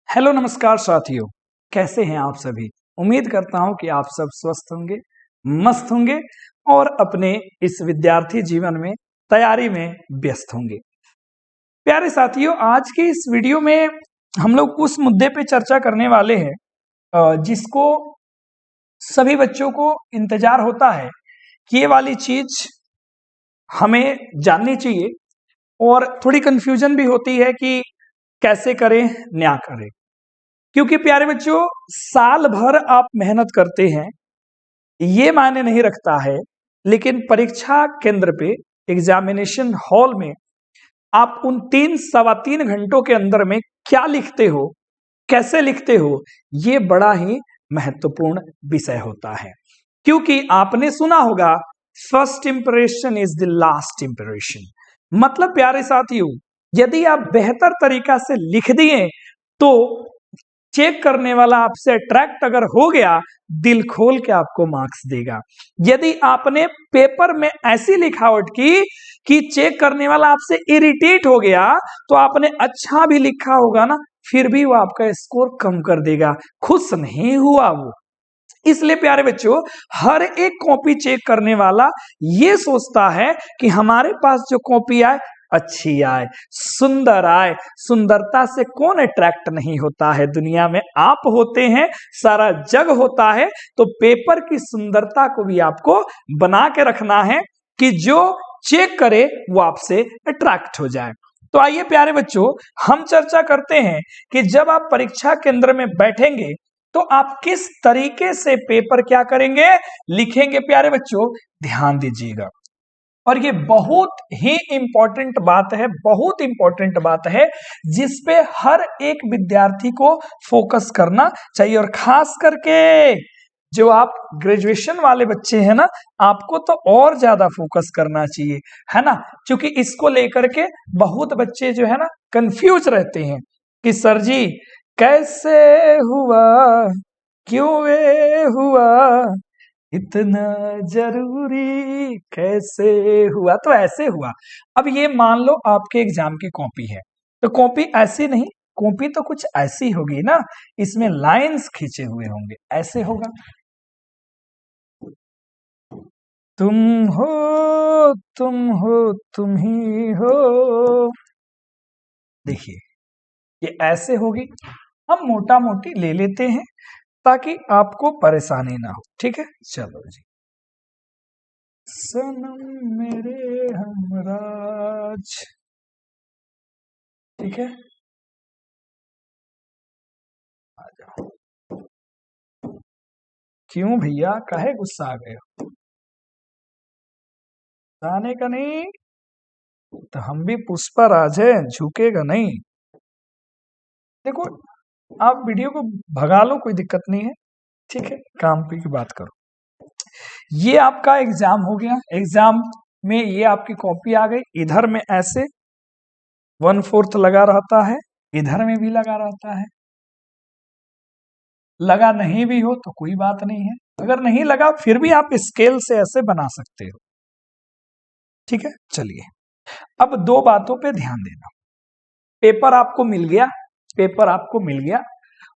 Hello नमस्कार साथियों, कैसे हैं आप सभी। उम्मीद करता हूं कि आप सब स्वस्थ होंगे, मस्त होंगे और अपने इस विद्यार्थी जीवन में तैयारी में व्यस्त होंगे। प्यारे साथियों, आज के इस वीडियो में हम लोग उस मुद्दे पे चर्चा करने वाले हैं जिसको सभी बच्चों को इंतजार होता है कि ये वाली चीज हमें जाननी चाहिए और थोड़ी कंफ्यूजन भी होती है कि कैसे करें, क्या करें। क्योंकि प्यारे बच्चों, साल भर आप मेहनत करते हैं ये मायने नहीं रखता है, लेकिन परीक्षा केंद्र पे एग्जामिनेशन हॉल में आप उन 3 सवा 3 घंटों के अंदर में क्या लिखते हो, कैसे लिखते हो, ये बड़ा ही महत्वपूर्ण विषय होता है। क्योंकि आपने सुना होगा, first impression is the last impression. मतलब प्यारे साथियों, यदि आप बेहतर तरीका से लिख दिए तो चेक करने वाला आपसे अट्रैक्ट अगर हो गया, दिल खोल के आपको मार्क्स देगा। यदि आपने पेपर में ऐसी लिखावट की कि चेक करने वाला आपसे इरिटेट हो गया, तो आपने अच्छा भी लिखा होगा ना, फिर भी वो आपका स्कोर कम कर देगा, खुश नहीं हुआ वो। इसलिए प्यारे बच्चों, हर एक कॉपी चेक करने वाला ये सोचता है कि हमारे पास जो कॉपी आए अच्छी आए, सुंदर आए। सुंदरता से कौन अट्रैक्ट नहीं होता है दुनिया में, आप होते हैं, सारा जग होता है। तो पेपर की सुंदरता को भी आपको बना के रखना है कि जो चेक करे वो आपसे अट्रैक्ट हो जाए। तो आइए प्यारे बच्चों, हम चर्चा करते हैं कि जब आप परीक्षा केंद्र में बैठेंगे तो आप किस तरीके से पेपर क्या करेंगे, लिखेंगे। प्यारे बच्चों ध्यान दीजिएगा, और ये बहुत ही इंपॉर्टेंट बात है, बहुत इंपॉर्टेंट बात है जिसपे हर एक विद्यार्थी को फोकस करना चाहिए। और खास करके जो आप ग्रेजुएशन वाले बच्चे हैं ना, आपको तो और ज्यादा फोकस करना चाहिए, है ना। क्योंकि इसको लेकर के बहुत बच्चे जो है ना कंफ्यूज रहते हैं कि सर जी कैसे हुआ, क्यों ये हुआ, इतना जरूरी कैसे हुआ। तो ऐसे हुआ। अब ये मान लो आपके एग्जाम की कॉपी है, तो कॉपी ऐसी नहीं, कॉपी तो कुछ ऐसी होगी ना, इसमें लाइंस खींचे हुए होंगे, ऐसे होगा। तुम हो, तुम हो, तुम ही हो। देखिए ये ऐसे होगी। हम मोटा मोटी ले लेते हैं ताकि आपको परेशानी ना हो, ठीक है। चलो जी। सनम मेरे हमराज, ठीक है, आ जाओ। क्यों भैया, काहे गुस्सा आ गए हो? जाने का नहीं तो हम भी पुष्पराज है, झुकेगा नहीं। देखो, आप वीडियो को भगा लो, कोई दिक्कत नहीं है, ठीक है, काम पे की बात करो। ये आपका एग्जाम हो गया। एग्जाम में ये आपकी कॉपी आ गई, इधर में ऐसे 1/4 लगा रहता है, इधर में भी लगा रहता है। लगा नहीं भी हो तो कोई बात नहीं है, अगर नहीं लगा फिर भी आप स्केल से ऐसे बना सकते हो, ठीक है। चलिए, अब दो बातों पे ध्यान देना। पेपर आपको मिल गया, पेपर आपको मिल गया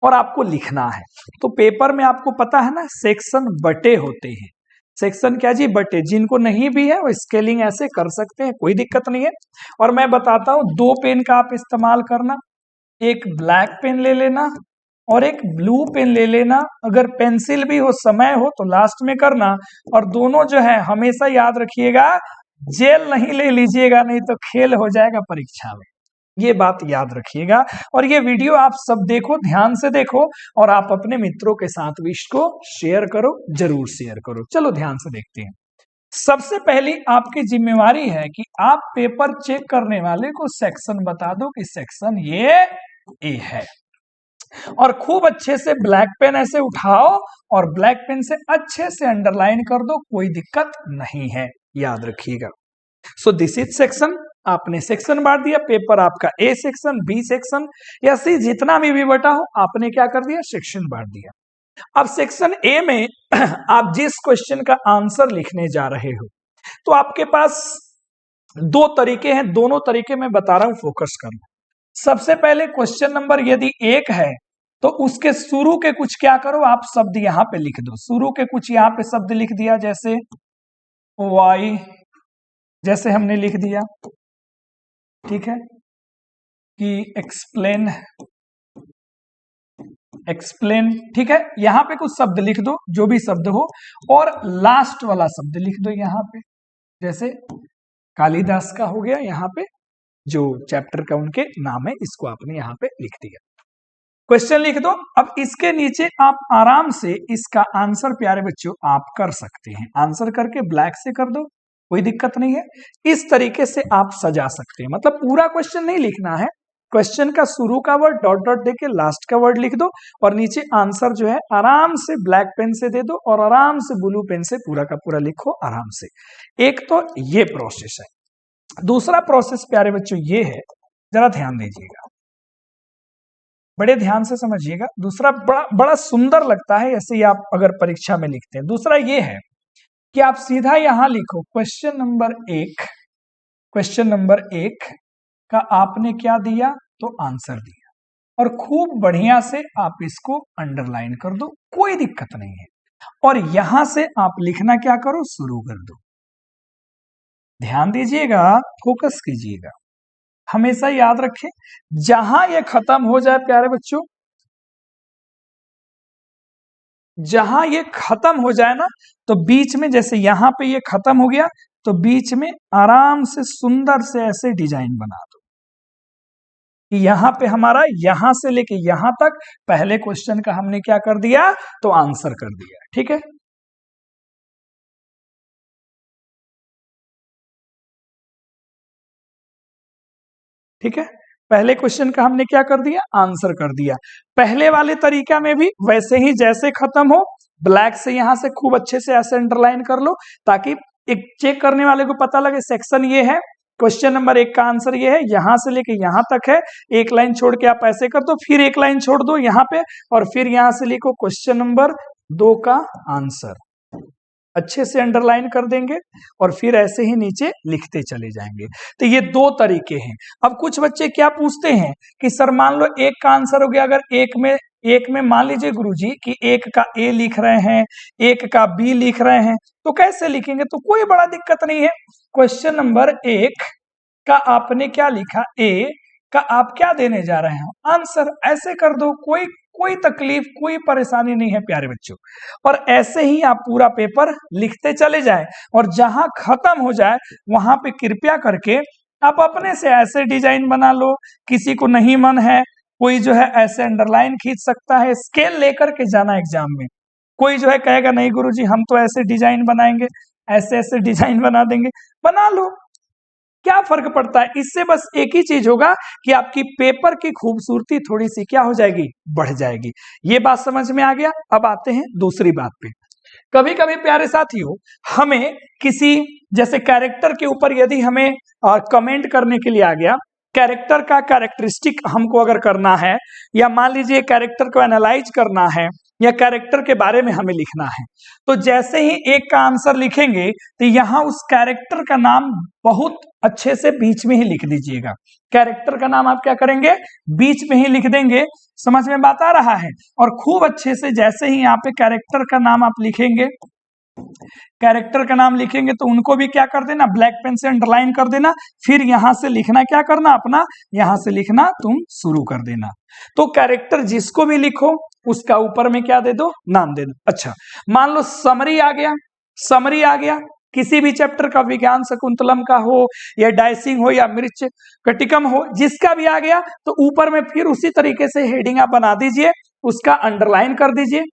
और आपको लिखना है। तो पेपर में आपको पता है ना, सेक्शन बटे होते हैं। सेक्शन क्या जी, बटे। जिनको नहीं भी है वो स्केलिंग ऐसे कर सकते हैं, कोई दिक्कत नहीं है। और मैं बताता हूं, 2 पेन का आप इस्तेमाल करना, एक ब्लैक पेन ले लेना और एक ब्लू पेन ले लेना। अगर पेंसिल भी हो, समय हो तो लास्ट में करना। और दोनों जो है हमेशा याद रखिएगा, जेल नहीं ले लीजिएगा, नहीं तो खेल हो जाएगा परीक्षा में। ये बात याद रखिएगा। और ये वीडियो आप सब देखो, ध्यान से देखो, और आप अपने मित्रों के साथ भी इसको शेयर करो, जरूर शेयर करो। चलो ध्यान से देखते हैं। सबसे पहली आपकी जिम्मेवारी है कि आप पेपर चेक करने वाले को सेक्शन बता दो कि सेक्शन ये ए है। और खूब अच्छे से ब्लैक पेन ऐसे उठाओ और ब्लैक पेन से अच्छे से अंडरलाइन कर दो, कोई दिक्कत नहीं है, याद रखिएगा। So this is section. आपने सेक्शन बांट दिया, पेपर आपका ए सेक्शन, बी सेक्शन या सी, जितना भी बटा हो, आपने क्या कर दिया, सेक्शन बांट दिया। अब सेक्शन ए में आप जिस क्वेश्चन का आंसर लिखने जा रहे हो, तो आपके पास 2 तरीके हैं, दोनों तरीके मैं बता रहा हूं, फोकस करना। सबसे पहले क्वेश्चन नंबर यदि 1 है तो उसके शुरू के कुछ क्या करो, आप शब्द यहां पे लिख दो। शुरू के कुछ यहां पे शब्द लिख दिया, जैसे वाई, जैसे हमने लिख दिया, ठीक है, कि एक्सप्लेन, एक्सप्लेन, ठीक है। यहां पे कुछ शब्द लिख दो, जो भी शब्द हो, और लास्ट वाला शब्द लिख दो यहां पे, जैसे कालिदास का हो गया, यहाँ पे जो चैप्टर का उनके नाम है, इसको आपने यहाँ पे लिख दिया, क्वेश्चन लिख दो। अब इसके नीचे आप आराम से इसका आंसर प्यारे बच्चों आप कर सकते हैं, आंसर करके ब्लैक से कर दो, कोई दिक्कत नहीं है। इस तरीके से आप सजा सकते हैं, मतलब पूरा क्वेश्चन नहीं लिखना है, क्वेश्चन का शुरू का वर्ड डॉट डॉट देके लास्ट का वर्ड लिख दो, और नीचे आंसर जो है आराम से ब्लैक पेन से दे दो, और आराम से ब्लू पेन से पूरा का पूरा लिखो आराम से। एक तो ये प्रोसेस है। दूसरा प्रोसेस प्यारे बच्चों ये है, जरा ध्यान दीजिएगा, बड़े ध्यान से समझिएगा। दूसरा बड़ा बड़ा सुंदर लगता है, ऐसे ही आप अगर परीक्षा में लिखते हैं। दूसरा ये है कि आप सीधा यहां लिखो क्वेश्चन नंबर 1, क्वेश्चन नंबर 1 का आपने क्या दिया, तो आंसर दिया, और खूब बढ़िया से आप इसको अंडरलाइन कर दो, कोई दिक्कत नहीं है। और यहां से आप लिखना क्या करो, शुरू कर दो। ध्यान दीजिएगा, फोकस कीजिएगा, हमेशा याद रखें, जहां ये खत्म हो जाए प्यारे बच्चों, जहां ये खत्म हो जाए ना, तो बीच में, जैसे यहां पे ये खत्म हो गया, तो बीच में आराम से सुंदर से ऐसे डिजाइन बना दो कि यहां पे हमारा यहां से लेके यहां तक पहले क्वेश्चन का हमने क्या कर दिया, तो आंसर कर दिया, ठीक है। ठीक है, पहले क्वेश्चन का हमने क्या कर दिया, आंसर कर दिया। पहले वाले तरीका में भी वैसे ही, जैसे खत्म हो ब्लैक से यहां से खूब अच्छे से ऐसे अंडरलाइन कर लो, ताकि एक चेक करने वाले को पता लगे सेक्शन ये है, क्वेश्चन नंबर 1 का आंसर ये है, यहां से लेके यहां तक है। एक लाइन छोड़ के आप ऐसे कर दो, फिर एक लाइन छोड़ दो यहां पे, और फिर यहां से लिखो क्वेश्चन नंबर 2 का आंसर, अच्छे से अंडरलाइन कर देंगे, और फिर ऐसे ही नीचे लिखते चले जाएंगे। तो ये 2 तरीके हैं। अब कुछ बच्चे क्या पूछते हैं कि सर मान लो 1 का आंसर हो गया, अगर एक में मान लीजिए गुरुजी कि 1 का ए लिख रहे हैं, 1 का बी लिख रहे हैं, तो कैसे लिखेंगे, तो कोई बड़ा दिक्कत नहीं है। क्वेश्चन नंबर 1 का आपने क्या लिखा, ए का आप क्या देने जा रहे हैं, आंसर, ऐसे कर दो, कोई तकलीफ, कोई परेशानी नहीं है प्यारे बच्चों। और ऐसे ही आप पूरा पेपर लिखते चले जाएं, और जहां खत्म हो जाए वहां पे कृपया करके आप अपने से ऐसे डिजाइन बना लो। किसी को नहीं मन है, कोई जो है ऐसे अंडरलाइन खींच सकता है, स्केल लेकर के जाना एग्जाम में। कोई जो है कहेगा नहीं गुरुजी हम तो ऐसे डिजाइन बनाएंगे, ऐसे ऐसे डिजाइन बना देंगे, बना लो, क्या फर्क पड़ता है। इससे बस एक ही चीज होगा कि आपकी पेपर की खूबसूरती थोड़ी सी क्या हो जाएगी, बढ़ जाएगी। ये बात समझ में आ गया। अब आते हैं दूसरी बात पे। कभी कभी प्यारे साथियों, हमें किसी जैसे कैरेक्टर के ऊपर यदि हमें कमेंट करने के लिए आ गया, कैरेक्टर का कैरेक्टरिस्टिक हमको अगर करना है, या मान लीजिए कैरेक्टर को एनालाइज करना है, या कैरेक्टर के बारे में हमें लिखना है, तो जैसे ही 1 का आंसर लिखेंगे तो यहां उस कैरेक्टर का नाम बहुत अच्छे से बीच में ही लिख दीजिएगा। कैरेक्टर का नाम आप क्या करेंगे, बीच में ही लिख देंगे। समझ में बात आ रहा है। और खूब अच्छे से जैसे ही यहाँ पे कैरेक्टर का नाम आप लिखेंगे, कैरेक्टर का नाम लिखेंगे तो उनको भी क्या कर देना, ब्लैक पेन से अंडरलाइन कर देना। फिर यहां से लिखना क्या करना, अपना यहां से लिखना तुम शुरू कर देना। तो कैरेक्टर जिसको भी लिखो उसका ऊपर में क्या दे दो, नाम दे दो। अच्छा, मान लो समरी आ गया, समरी आ गया किसी भी चैप्टर का, विज्ञान शकुंतलम का हो, या डाइसिंग हो, या मृच्छ कटिकम हो, जिसका भी आ गया, तो ऊपर में फिर उसी तरीके से हेडिंग आप बना दीजिए, उसका अंडरलाइन कर दीजिए,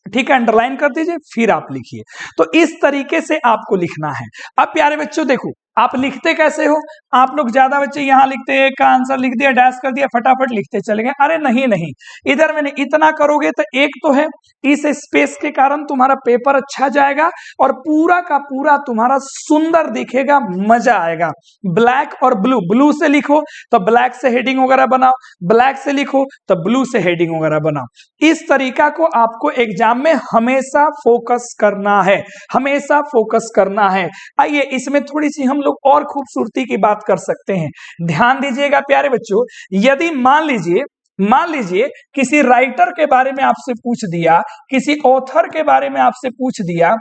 ठीक है, अंडरलाइन कर दीजिए, फिर आप लिखिए। तो इस तरीके से आपको लिखना है। अब प्यारे बच्चों देखो, आप लिखते कैसे हो, आप लोग ज्यादा बच्चे यहाँ लिखते हैं, का आंसर लिख दिया, डैश कर दिया, फटाफट लिखते चले गए। अरे नहीं नहीं, इधर मैंने इतना करोगे तो एक तो है इस स्पेस के कारण तुम्हारा पेपर अच्छा जाएगा, और पूरा का पूरा तुम्हारा सुंदर दिखेगा, मजा आएगा। ब्लैक और ब्लू, ब्लू से लिखो तो ब्लैक से हेडिंग वगैरह बनाओ, ब्लैक से लिखो तो ब्लू से हेडिंग वगैरह बनाओ। इस तरीका को आपको एग्जाम में हमेशा फोकस करना है, हमेशा फोकस करना है। आइए इसमें थोड़ी सी हम लोग और खूबसूरती की बात कर सकते हैं। ध्यान दीजिएगा प्यारे बच्चों, यदि मान लीजिए किसी राइटर के बारे में आपसे पूछ दिया, किसी ऑथर के बारे में आपसे पूछ दिया,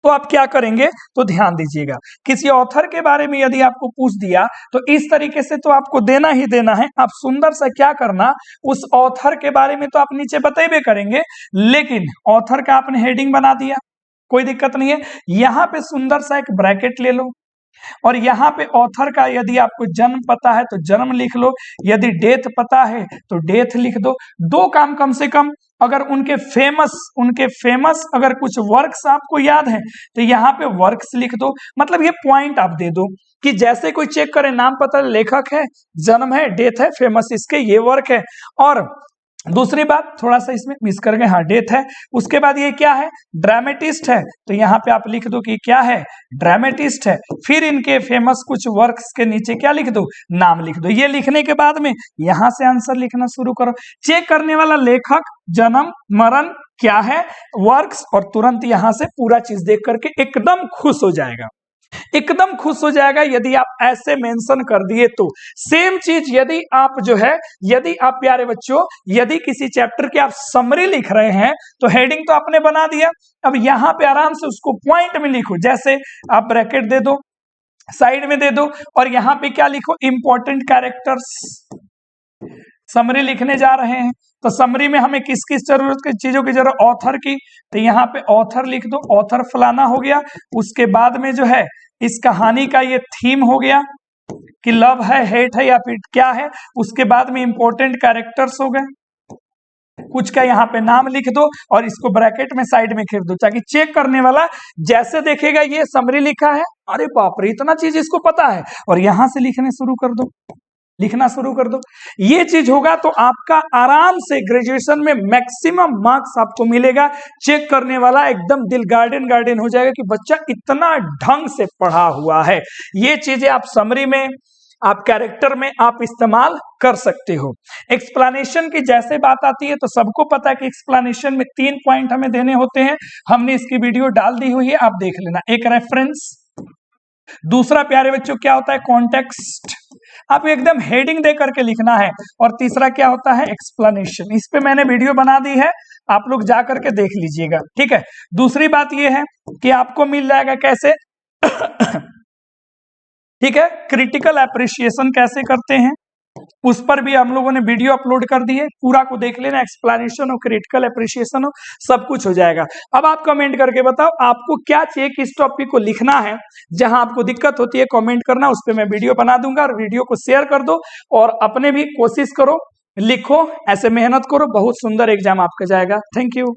तो आप क्या करेंगे? तो ध्यान दीजिएगा, किसी ऑथर के बारे में यदि आपको पूछ दिया तो इस तरीके से तो आपको देना ही देना है। आप सुंदर सा क्या करना, उस ऑथर के बारे में तो आप नीचे बतेबे करेंगे, लेकिन ऑथर का आपने हेडिंग बना दिया, कोई दिक्कत नहीं है। यहां पे सुंदर सा एक ब्रैकेट ले लो और यहाँ पे ऑथर का यदि आपको जन्म पता है तो जन्म लिख लो, यदि डेथ पता है तो डेथ लिख दो। दो काम कम से कम, अगर उनके फेमस अगर कुछ वर्क्स आपको याद है तो यहाँ पे वर्क्स लिख दो। मतलब ये पॉइंट आप दे दो कि जैसे कोई चेक करे, नाम पता, लेखक है, जन्म है, डेथ है, फेमस इसके ये वर्क है। और दूसरी बात, थोड़ा सा इसमें मिस कर गए, हाँ डेथ है, उसके बाद ये क्या है? ड्रामेटिस्ट है, तो यहाँ पे आप लिख दो कि क्या है? ड्रामेटिस्ट है। फिर इनके फेमस कुछ वर्क्स के नीचे क्या लिख दो? नाम लिख दो। ये लिखने के बाद में यहाँ से आंसर लिखना शुरू करो। चेक करने वाला लेखक, जन्म, मरण, क्या है, वर्क्स, और तुरंत यहाँ से पूरा चीज देख करके एकदम खुश हो जाएगा, एकदम खुश हो जाएगा यदि आप ऐसे मेंशन कर दिए तो। सेम चीज यदि आप प्यारे बच्चों, यदि किसी चैप्टर की आप समरी लिख रहे हैं तो हेडिंग तो आपने बना दिया, अब यहां पे आराम से उसको पॉइंट में लिखो। जैसे आप ब्रैकेट दे दो, साइड में दे दो, और यहां पे क्या लिखो? Important characters. समरी लिखने जा रहे हैं तो समरी में हमें किस किस जरूरत की चीजों की जरूरत? ऑथर की, तो यहाँ पे ऑथर लिख दो, ऑथर फलाना हो गया। उसके बाद में जो है इस कहानी का ये थीम हो गया कि लव है, हेट है, या फिर क्या है। उसके बाद में इंपॉर्टेंट कैरेक्टर्स हो गए, कुछ का यहाँ पे नाम लिख दो और इसको ब्रैकेट में साइड में खींच दो, ताकि चेक करने वाला जैसे देखेगा ये समरी लिखा है, अरे बाप रे इतना चीज इसको पता है, और यहां से लिखना शुरू कर दो। ये चीज होगा तो आपका आराम से ग्रेजुएशन में मैक्सिमम मार्क्स आपको मिलेगा। चेक करने वाला एकदम दिल गार्डन हो जाएगा कि बच्चा इतना ढंग से पढ़ा हुआ है। ये चीजें आप समरी में, आप कैरेक्टर में आप इस्तेमाल कर सकते हो। एक्सप्लेनेशन की जैसे बात आती है तो सबको पता है कि एक्सप्लेनेशन में 3 पॉइंट हमें देने होते हैं। हमने इसकी वीडियो डाल दी हुई है, आप देख लेना। एक रेफरेंस, दूसरा प्यारे बच्चों क्या होता है? कॉन्टेक्स्ट, आप एकदम हेडिंग दे करके लिखना है। और तीसरा क्या होता है? एक्सप्लेनेशन। इस पे मैंने वीडियो बना दी है, आप लोग जा करके देख लीजिएगा, ठीक है। दूसरी बात यह है कि आपको मिल जाएगा कैसे ठीक है, क्रिटिकल एप्रिसिएशन कैसे करते हैं उस पर भी हम लोगों ने वीडियो अपलोड कर दी है, पूरा को देख लेना। एक्सप्लेनेशन हो, क्रिटिकल एप्रिसिएशन हो, सब कुछ हो जाएगा। अब आप कमेंट करके बताओ आपको क्या चाहिए, किस टॉपिक को लिखना है। जहां आपको दिक्कत होती है कमेंट करना, उस पर मैं वीडियो बना दूंगा, और वीडियो को शेयर कर दो। और अपने भी कोशिश करो, लिखो, ऐसे मेहनत करो, बहुत सुंदर एग्जाम आपका जाएगा। Thank you.